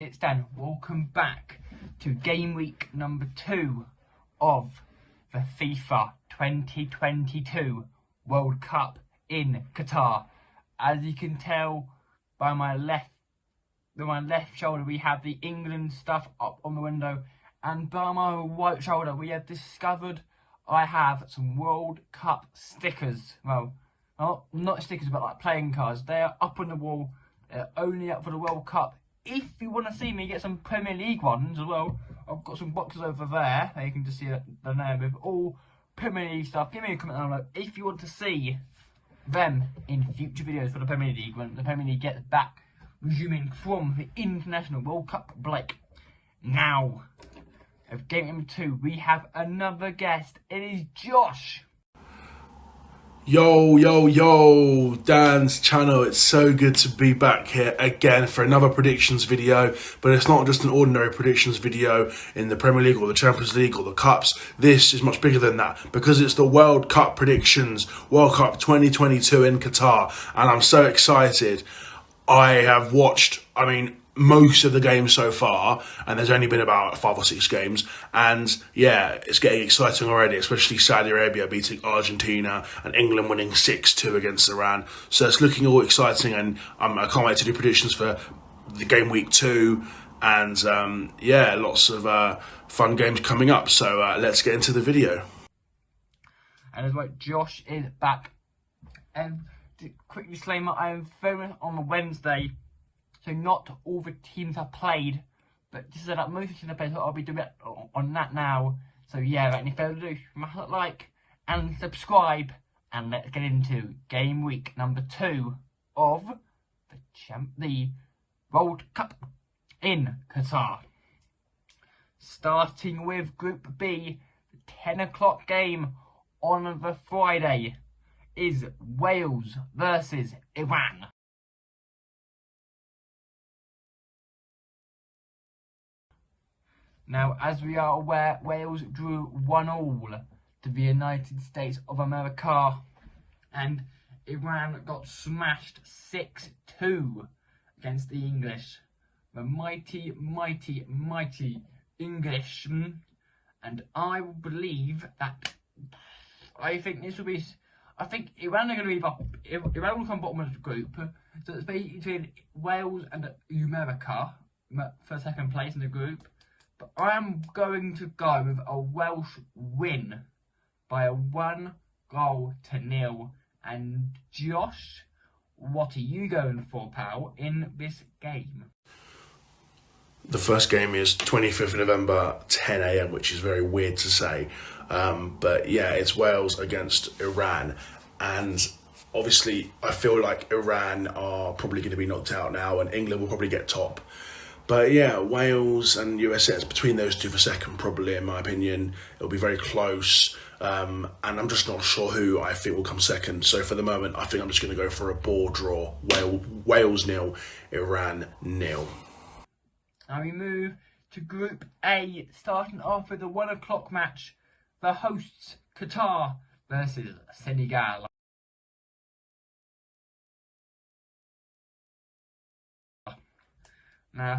it's Dan. Welcome back to game week number 2 of the FIFA 2022 World Cup in Qatar. As you can tell by my left shoulder, we have the England stuff up on the window, and by my right shoulder, we have discovered I have some World Cup stickers. Well, not stickers, but like playing cards. They are up on the wall. They're only up for the World Cup. If you want to see me get some Premier League ones as well, I've got some boxes over there. You can just see the name with all Premier League stuff. Give me a comment down below if you want to see them in future videos for the Premier League when the Premier League gets back, resuming from the International World Cup break. Now, of game number 2, we have another guest. It is Josh. Yo, Dan's channel. It's so good to be back here again for another predictions video, but it's not just an ordinary predictions video in the Premier League or the Champions League or the Cups. This is much bigger than that because it's the World Cup predictions, World Cup 2022 in Qatar, and I'm so excited. I have watched, most of the games so far, and there's only been about 5 or 6 games, and yeah, it's getting exciting already, especially Saudi Arabia beating Argentina and England winning 6-2 against Iran. So it's looking all exciting, and I can't wait to do predictions for the game week 2, and lots of fun games coming up. So let's get into the video. And as well, Josh is back. And quick disclaimer, I am filming on the Wednesday, so not all the teams have played, but just so that most of the teams have played, so I'll be doing it on that now. So yeah, without any further ado, smash that like and subscribe, and let's get into game week number 2 of the World Cup in Qatar. Starting with Group B, the 10 o'clock game on the Friday is Wales versus Iran. Now, as we are aware, Wales drew 1-1 to the United States of America, and Iran got smashed 6-2 against the English. The mighty English, and I believe that I think Iran are going to be Iran will come bottom of the group, so it's basically between Wales and America for second place in the group. But I am going to go with a Welsh win by a 1-0. And Josh, what are you going for, pal, in this game? The first game is 25th of November, 10 AM, which is very weird to say. But yeah, it's Wales against Iran. And obviously, I feel like Iran are probably going to be knocked out now, and England will probably get top. But yeah, Wales and USA, it's between those two for second, probably, in my opinion. It'll be very close. And I'm just not sure who I think will come second. So for the moment, I think I'm just going to go for a ball draw. Wales 0, Iran 0. Now we move to Group A, starting off with the 1 o'clock match. The hosts, Qatar versus Senegal. Now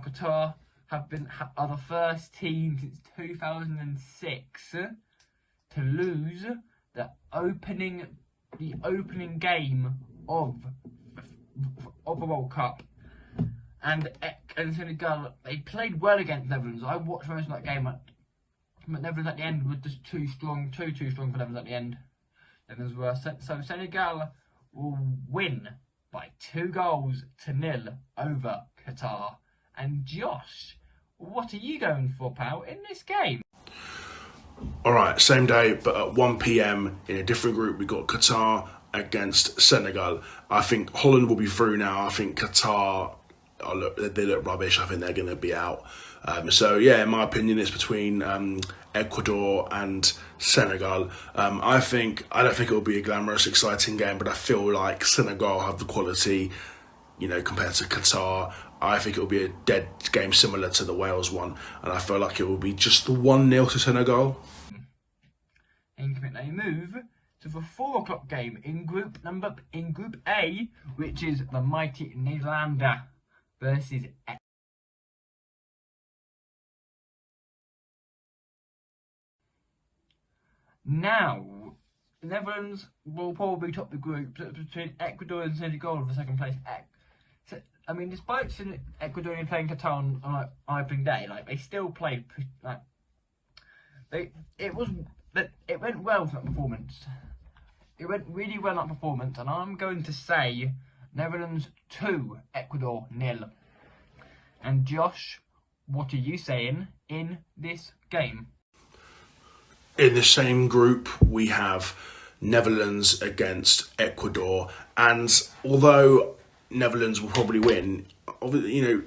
Qatar are the first team since 2006 to lose the opening game of the World Cup. And Senegal, they played well against Netherlands. I watched most of that game, but Netherlands at the end were just too strong for Netherlands at the end. Netherlands were so Senegal will win by 2-0 over Qatar. And Josh, what are you going for, pal, in this game? Alright, same day, but at 1 PM in a different group, we got Qatar against Senegal. I think Holland will be through now. I think Qatar, they look rubbish. I think they're going to be out. So yeah, in my opinion, it's between Ecuador and Senegal. I don't think it will be a glamorous, exciting game, but I feel like Senegal have the quality, compared to Qatar. I think it will be a dead game similar to the Wales one, and I feel like it will be just the 1-0 to Senegal. And they move to the 4 o'clock game in Group A, which is the mighty Netherlands versus Now, the Netherlands will probably top the group between Ecuador and Senegal for second place. I mean, despite Ecuador only playing Qatar on opening day, like they still played like it went well for that performance. It went really well that performance, and I'm going to say Netherlands 2, Ecuador 0. And Josh, what are you saying in this game? In the same group, we have Netherlands against Ecuador, and although Netherlands will probably win,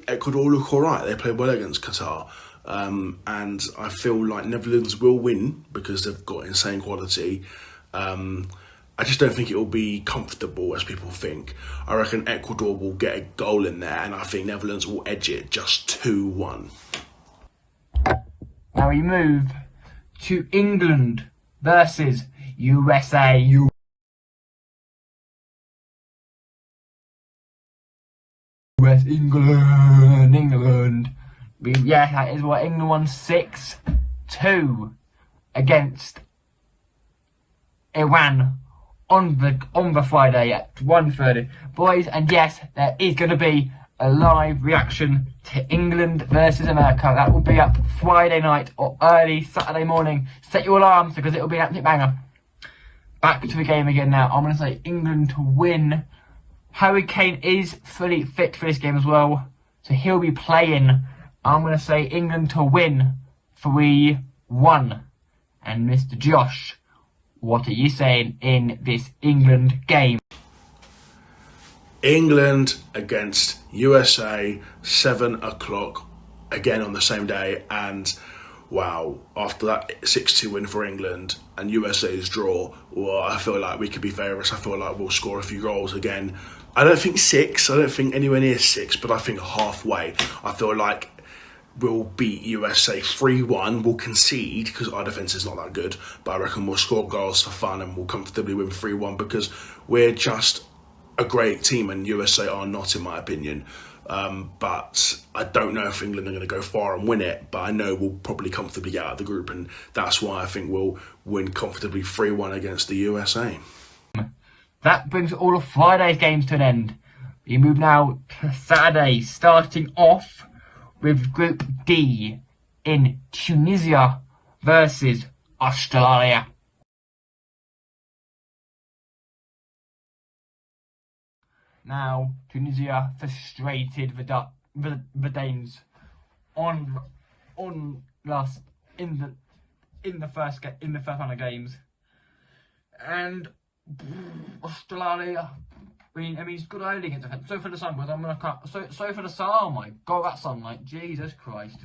Ecuador look all right. They played well against Qatar, and I feel like Netherlands will win because they've got insane quality. I just don't think it will be comfortable as people think. I reckon Ecuador will get a goal in there, and I think Netherlands will edge it just 2-1. Now we move to England versus USA. England. Yeah, that is what England won 6-2 against Iran on the Friday at 1:30. Boys, and yes, there is going to be a live reaction to England versus America. That will be up Friday night or early Saturday morning. Set your alarms because it will be an absolute banger. Back to the game again now. I'm going to say England to win. Harry Kane is fully fit for this game as well, so he'll be playing. I'm going to say England to win 3-1. And Mr. Josh, what are you saying in this England game? England against USA, 7 o'clock, again on the same day. And wow, after that 6-2 win for England and USA's draw, well, I feel like we could be favourites. I feel like we'll score a few goals again. I don't think 6, I don't think anywhere near 6, but I think halfway. I feel like we'll beat USA 3-1, we'll concede because our defence is not that good, but I reckon we'll score goals for fun and we'll comfortably win 3-1 because we're just a great team and USA are not, in my opinion. But I don't know if England are going to go far and win it, but I know we'll probably comfortably get out of the group, and that's why I think we'll win comfortably 3-1 against the USA. That brings all of Friday's games to an end. We move now to Saturday, starting off with Group D in Tunisia versus Australia. Now, Tunisia frustrated the Danes in the first round of games, and Australia. I mean, it's good early against defence. So for the sun, but I'm gonna cut. So for the sun. Oh my God, that sunlight, Jesus Christ.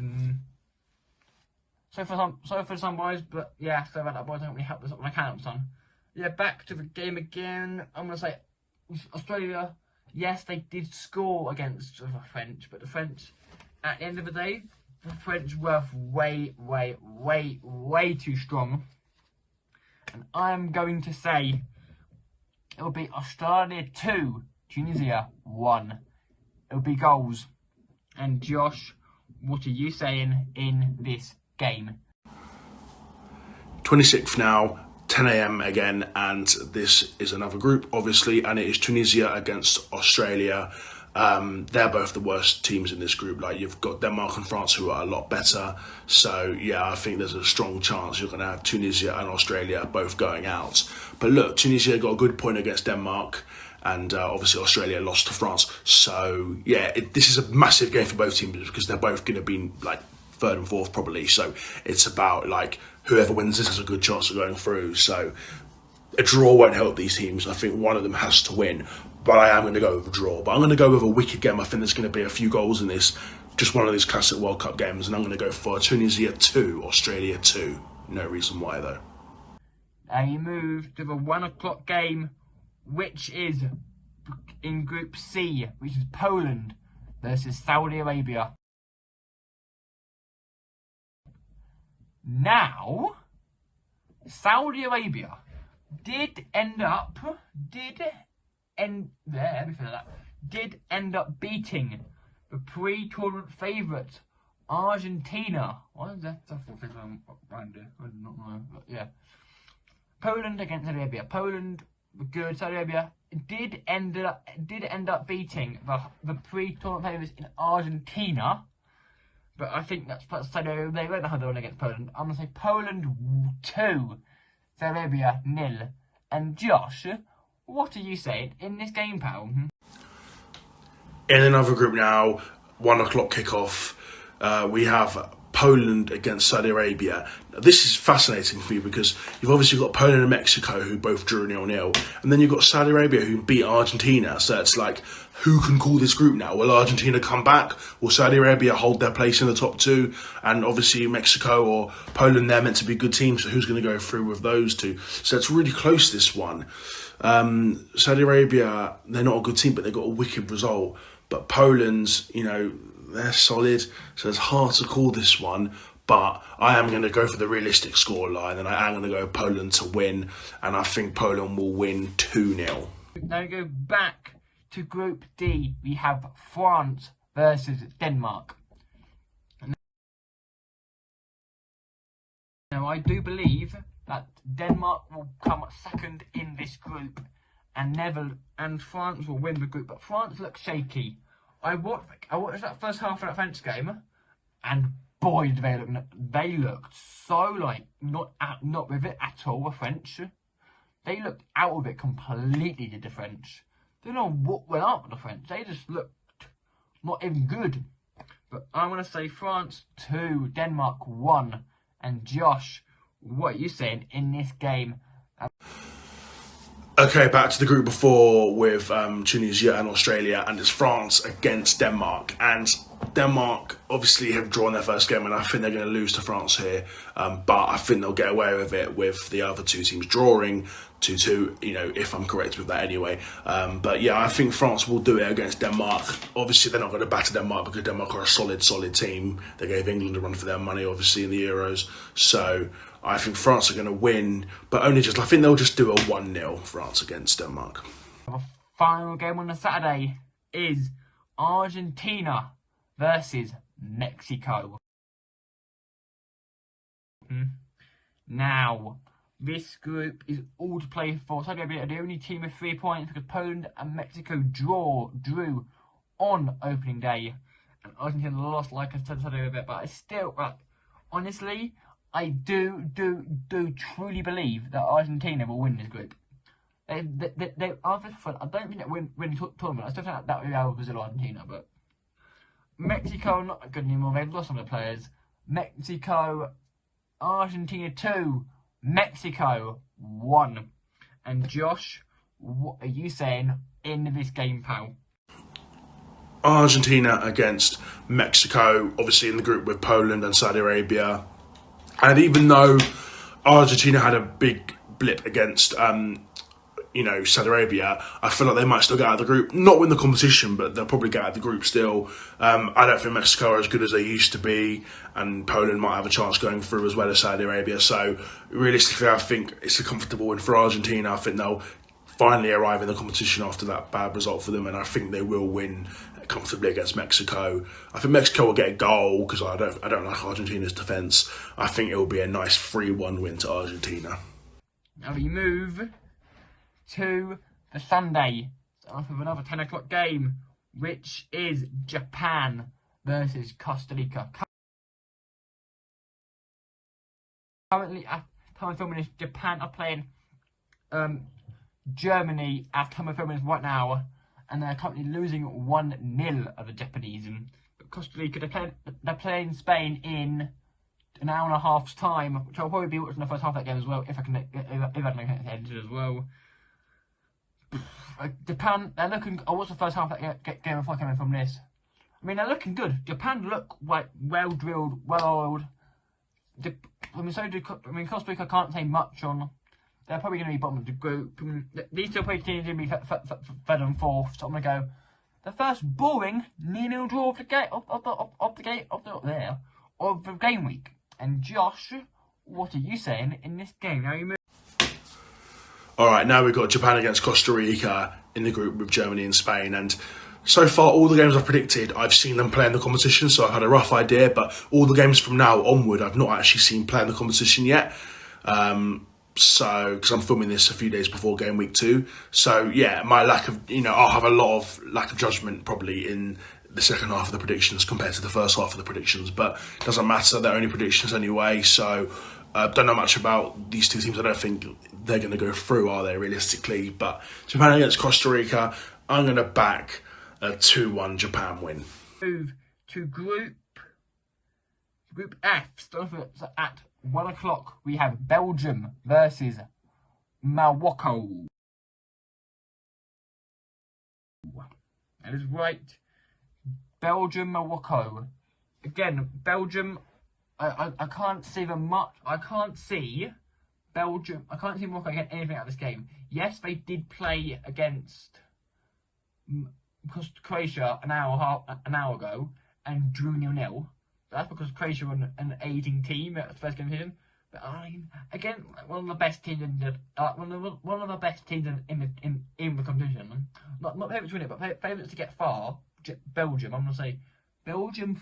So for the sun, boys. But yeah, so about that, boys. I don't really help this up when I can, son. Yeah, back to the game again. I'm gonna say Australia. Yes, they did score against the French, but the French, at the end of the day, the French were way too strong. And I'm going to say it will be Australia 2, Tunisia 1. It will be goals. And Josh, what are you saying in this game? 26th now, 10 a.m. again, and this is another group, obviously, and it is Tunisia against Australia. They're both the worst teams in this group. Like, you've got Denmark and France who are a lot better. So yeah, I think there's a strong chance you're going to have Tunisia and Australia both going out. But look, Tunisia got a good point against Denmark, and obviously Australia lost to France. So yeah, this is a massive game for both teams because they're both going to be like third and fourth probably. So it's about like whoever wins this has a good chance of going through. So a draw won't help these teams. I think one of them has to win. But I am going to go with a draw. But I'm going to go with a wicked game. I think there's going to be a few goals in this. Just one of these classic World Cup games. And I'm going to go for Tunisia 2, Australia 2. No reason why, though. And you move to the 1 o'clock game, which is in Group C, which is Poland versus Saudi Arabia. Now, Saudi Arabia did end up beating the pre-tournament favourites Argentina. Why is that stuff around here? I do not know, but yeah. Poland against Saudi Arabia. Poland were good. Saudi Arabia did end up beating the pre-tournament favourites in Argentina. But I think that's Saudi Arabia. They won't have the one against Poland. I'm going to say Poland 2, Saudi Arabia 0. And Josh, what are you saying in this game, pal? In another group now, 1 o'clock kickoff, we have Poland against Saudi Arabia. Now, this is fascinating for me because you've obviously got Poland and Mexico who both drew 0-0, and then you've got Saudi Arabia who beat Argentina. So it's like, who can call this group now? Will Argentina come back? Will Saudi Arabia hold their place in the top two? And obviously Mexico or Poland, they're meant to be good teams, so who's going to go through with those two? So it's really close, this one. Saudi Arabia, they're not a good team, but they got a wicked result. But Poland's, they're solid, so it's hard to call this one. But I am going to go for the realistic scoreline, and I am going to go Poland to win, and I think Poland will win 2-0. Now we go back to Group D. We have France versus Denmark. Now I do believe that Denmark will come second in this group, and France will win the group. But France looks shaky. I watched that first half of that French game, and boy, did they looked so not with it at all. The French, they looked out of it completely. Did the French? Don't know what went up with the French. They just looked not even good. But I'm gonna say France 2, Denmark 1. And Josh, what are you saying in this game? Okay, back to the group before with Tunisia and Australia, and it's France against Denmark. And Denmark obviously have drawn their first game, and I think they're going to lose to France here. But I think they'll get away with it with the other two teams drawing 2-2, if I'm correct with that anyway. But yeah, I think France will do it against Denmark. Obviously, they're not going to batter Denmark because Denmark are a solid team. They gave England a run for their money, obviously, in the Euros. So I think France are going to win, but I think they'll just do a 1-0 France against Denmark. The final game on the Saturday is Argentina versus Mexico. Now, this group is all to play for. Saudi Arabia are the only team with 3 points because Poland and Mexico drew on opening day, and Argentina lost, like I said, Saudi Arabia. But I still, honestly, I do truly believe that Argentina will win this group. They are fun. I don't think they win the tournament. I still think that will be our Brazil Argentina, but Mexico are not good anymore. They've lost some of the players. Mexico, Argentina 2, Mexico 1. And Josh, what are you saying in this game, pal? Argentina against Mexico, obviously in the group with Poland and Saudi Arabia. And even though Argentina had a big blip against, Saudi Arabia, I feel like they might still get out of the group. Not win the competition, but they'll probably get out of the group still. I don't think Mexico are as good as they used to be, and Poland might have a chance going through as well as Saudi Arabia. So realistically, I think it's a comfortable win for Argentina. I think they'll finally arrive in the competition after that bad result for them, and I think they will win comfortably against Mexico. I think Mexico will get a goal because I don't like Argentina's defence. I think it will be a nice 3-1 win to Argentina. Now we move to the Sunday, off of another 10 o'clock game, which is Japan versus Costa Rica. Currently, at time of filming this, Japan are playing Germany at time of filming this right now, and they're currently losing 1-0 of the Japanese. But Costa Rica, they're playing Spain in an hour and a half's time, which I'll probably be watching the first half of that game as well, if I can edit it as well. Japan, they're looking. I watched the first half of that game before I came in from this. I mean, they're looking good. Japan look like well drilled, well oiled. Costa Rica can't say much on. They're probably going to be bottom of the group. These two teams are going to be third and fourth. So I'm going to go the first boring 0-0 draw of the game week. And Josh, what are you saying in this game? Now you move. All right, now we've got Japan against Costa Rica in the group with Germany and Spain, and so far all the games I've predicted, I've seen them play in the competition, so I've had a rough idea, but all the games from now onward, I've not actually seen play in the competition yet. So, because I'm filming this a few days before game week 2. So, yeah, my lack of, I'll have a lot of lack of judgment probably in the second half of the predictions compared to the first half of the predictions. But it doesn't matter, they're only predictions anyway. So, don't know much about these two teams. I don't think they're going to go through, are they, realistically? But Japan against Costa Rica, I'm going to back a 2-1 Japan win. Move to Group F. So at 1 o'clock, we have Belgium versus Morocco. That is right. Belgium, Morocco. Again, Belgium, I can't see them much. I can't see Morocco getting anything out of this game. Yes, they did play against Croatia an hour ago and drew 0-0. That's because Croatia were an aiding team at the first game season. But again, one of the best teams in the competition. Not favourites to win it, but favourites to get far. Belgium. I'm gonna say Belgium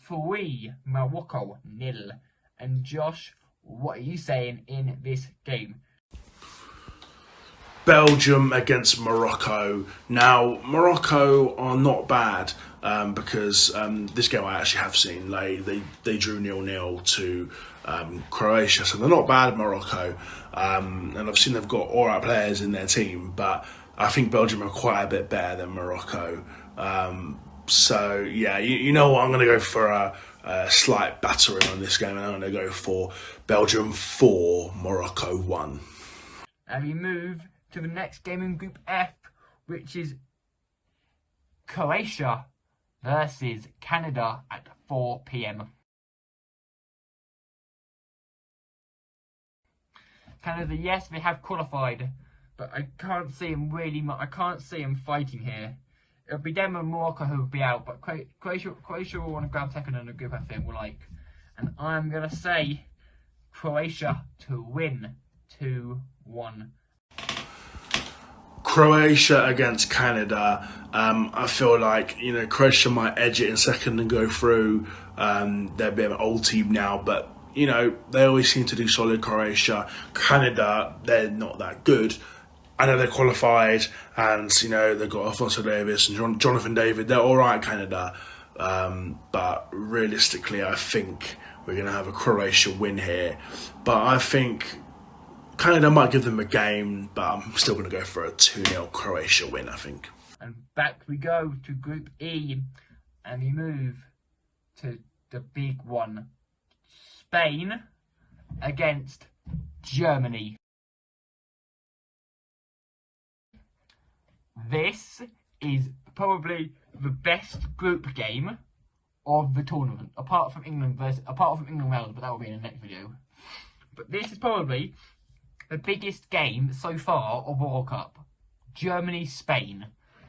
3, Morocco 0. And Josh, what are you saying in this game? Belgium against Morocco. Now, Morocco are not bad because this game I actually have seen. They drew 0-0 to Croatia, so they're not bad, Morocco. And I've seen they've got alright players in their team, but I think Belgium are quite a bit better than Morocco. So, yeah, you know what? I'm going to go for a slight battering on this game, and I'm going to go for Belgium 4, Morocco 1. And we move to the next game in Group F, which is Croatia versus Canada at 4 p.m. Canada, yes, they have qualified, but I can't see them fighting here. It'll be them and Morocco who will be out, but Croatia will want to grab second in the group, I think, and I'm going to say Croatia to win 2-1. Croatia against Canada. I feel like Croatia might edge it in second and go through. They're a bit of an old team now, but they always seem to do solid. Croatia, Canada, they're not that good. I know they're qualified, and they've got Alphonso Davies and Jonathan David. They're all right, Canada, but realistically, I think we're going to have a Croatia win here. But I think Canada might give them a game, but I'm still going to go for a 2-0 Croatia win, I think. And back we go to Group E, and we move to the big one. Spain against Germany. This is probably the best group game of the tournament, apart from England Wales, but that will be in the next video. But this is probably the biggest game so far of World Cup. Germany-Spain.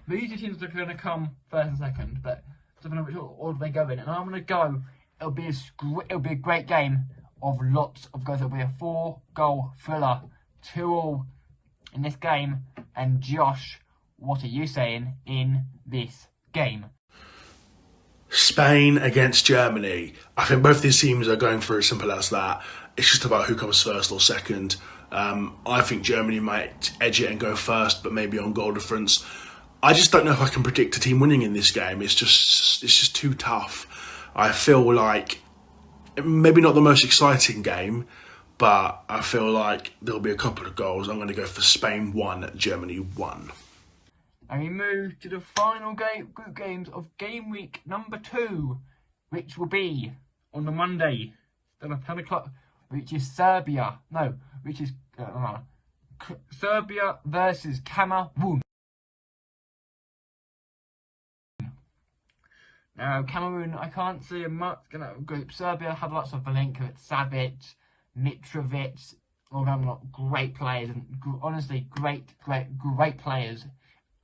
These two teams are going to come first and second, but I don't know which order they go in. And I'm going to go. It'll be a great game of lots of goals. It'll be a 4-goal thriller, 2-2 in this game. And Josh, what are you saying in this game? Spain against Germany. I think both these teams are going for as simple as that. It's just about who comes first or second. I think Germany might edge it and go first, but maybe on goal difference. I just don't know if I can predict a team winning in this game. It's just too tough. I feel like maybe not the most exciting game, but I feel like there'll be a couple of goals. I'm going to go for Spain 1, Germany 1. And we move to the final group games of game week number 2, which will be on the Monday, at 10 o'clock, which is Serbia versus Cameroon. Now, Cameroon, I can't see a much group. Serbia have lots of Milinkovic, Savic, Mitrovic, all of them great players, and honestly, great players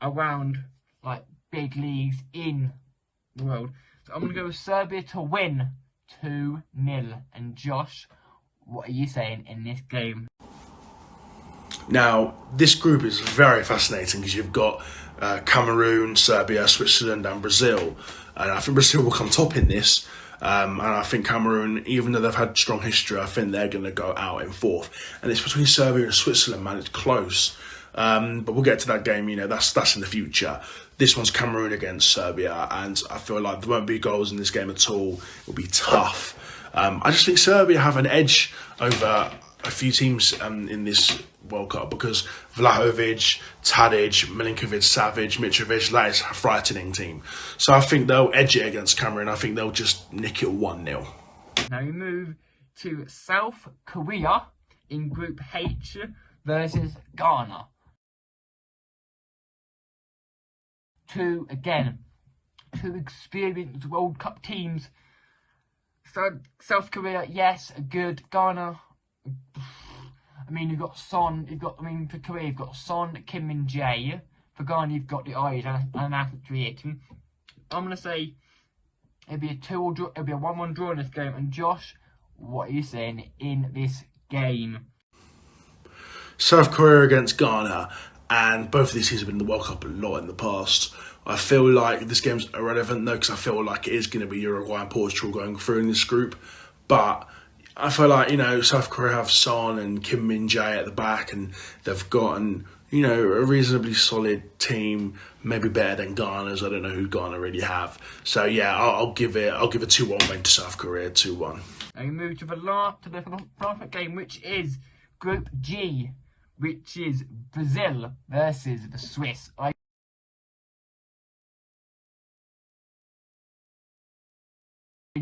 around like big leagues in the world. So I'm going to go with Serbia to win 2-0. And Josh, what are you saying in this game? Now, this group is very fascinating because you've got Cameroon, Serbia, Switzerland and Brazil. And I think Brazil will come top in this. And I think Cameroon, even though they've had strong history, I think they're going to go out in fourth. And it's between Serbia and Switzerland, man. It's close. But we'll get to that game, that's in the future. This one's Cameroon against Serbia, and I feel like there won't be goals in this game at all. It'll be tough. I just think Serbia have an edge over a few teams in this World Cup because Vlahovic, Tadic, Milinkovic, Savic, Mitrovic, that is a frightening team. So I think they'll edge it against Cameroon. I think they'll just nick it 1-0. Now we move to South Korea in Group H versus Ghana. Two experienced World Cup teams. So South Korea, yes, good. Ghana, I mean, you've got Son. For Korea, you've got Son, Kim Min Jae. For Ghana, you've got the eyes and an athlete. I'm gonna say it'll be a 1-1 draw in this game. And Josh, what are you saying in this game? South Korea against Ghana, and both of these teams have been in the World Cup a lot in the past. I feel like this game's irrelevant though, because I feel like it is going to be Uruguay and Portugal going through in this group. But I feel like, South Korea have Son and Kim Min Jae at the back, and they've got a reasonably solid team, maybe better than Ghana's. I don't know who Ghana really have. So yeah, I'll give it a 2-1 win to South Korea, 2-1. And we move to the last game, which is Group G, which is Brazil versus the Swiss. I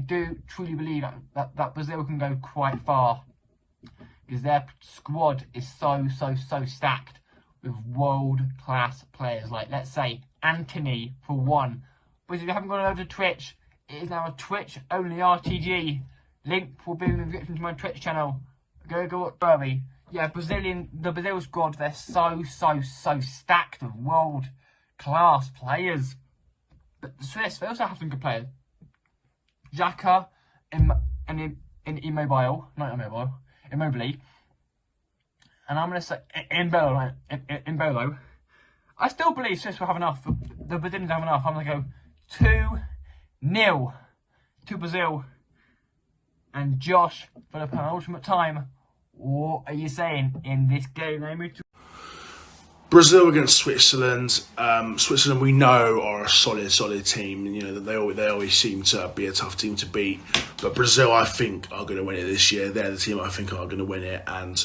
do truly believe that Brazil can go quite far, because their squad is so stacked with world-class players. Like, let's say, Anthony, for one. But if you haven't gone over to Twitch, it is now a Twitch-only RTG. Link will be in the description to my Twitch channel. Go early. Yeah, the Brazil squad, they're so stacked with world-class players. But the Swiss, they also have some good players. Xhaka Immobile. And I'm going to say Imbolo. I still believe Swiss will have enough. The Brazilians have enough. I'm going to go 2-0 to Brazil. And Josh, for the penultimate time, what are you saying in this game? Brazil against Switzerland. Switzerland, we know, are a solid team. They always seem to be a tough team to beat. But Brazil, I think, are going to win it this year. They're the team I think are going to win it, and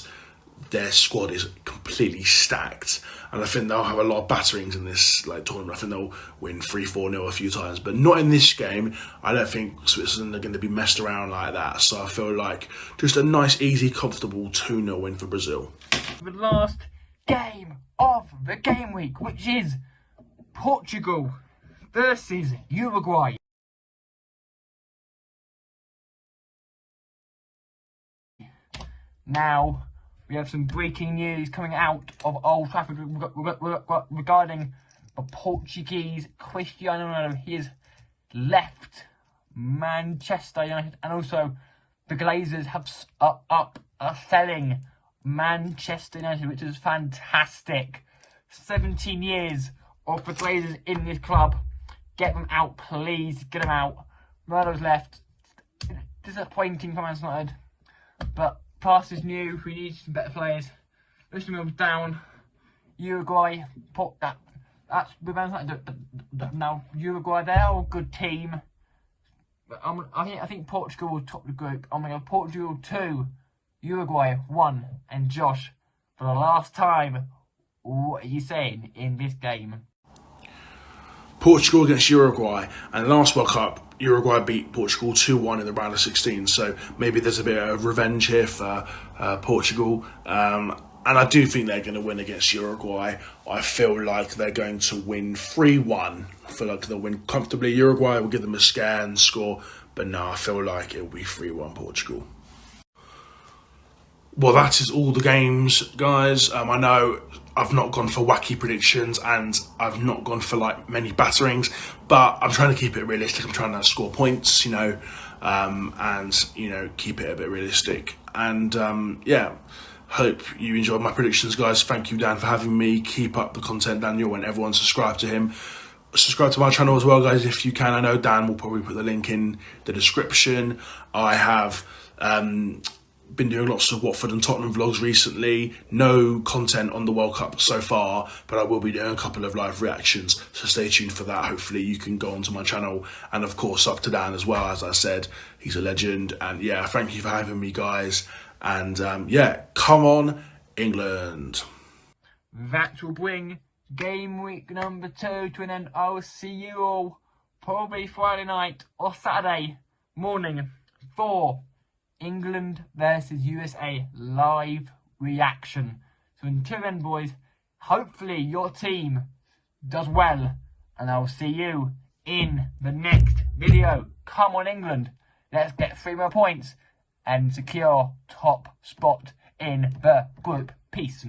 their squad is completely stacked. And I think they'll have a lot of batterings in this tournament. I think they'll win 3-4-0 a few times, but not in this game. I don't think Switzerland are going to be messed around like that. So I feel like just a nice, easy, comfortable 2-0 win for Brazil. The last game of the game week, which is Portugal versus Uruguay. Now, we have some breaking news coming out of Old Trafford regarding the Portuguese Cristiano Ronaldo. He has left Manchester United, and also the Glazers are selling Manchester United, which is fantastic. 17 years of the Glazers in this club. Get them out, please. Get them out. Ronaldo's left. Disappointing for Manchester United. But past is new. We need some better players. Let's move down. Uruguay. That's now Uruguay. They're a good team. But I think Portugal will top the group. I'm going to go Portugal 2, Uruguay 1, and Josh, for the last time, what are you saying in this game? Portugal against Uruguay, and last World Cup, Uruguay beat Portugal 2-1 in the round of 16. So maybe there's a bit of revenge here for Portugal. And I do think they're going to win against Uruguay. I feel like they're going to win 3-1. I feel like they'll win comfortably. Uruguay will give them a scare and score. But no, I feel like it'll be 3-1 Portugal. Well, that is all the games, guys. I know I've not gone for wacky predictions and I've not gone for many batterings, but I'm trying to keep it realistic. I'm trying to score points, and keep it a bit realistic. And yeah, hope you enjoyed my predictions, guys. Thank you, Dan, for having me. Keep up the content, Daniel, and everyone subscribe to him. Subscribe to my channel as well, guys, if you can. I know Dan will probably put the link in the description. I have been doing lots of Watford and Tottenham vlogs recently. No content on the World Cup so far, but I will be doing a couple of live reactions, so stay tuned for that. Hopefully you can go onto my channel, and of course up to Dan as well. As I said, he's a legend, and yeah, thank you for having me, guys. And yeah, come on England. That will bring game week number 2 to an end. I'll see you all probably Friday night or Saturday morning for England versus USA live reaction. So until then, boys, hopefully your team does well, and I'll see you in the next video. Come on England, let's get 3 more points and secure top spot in the group. Peace.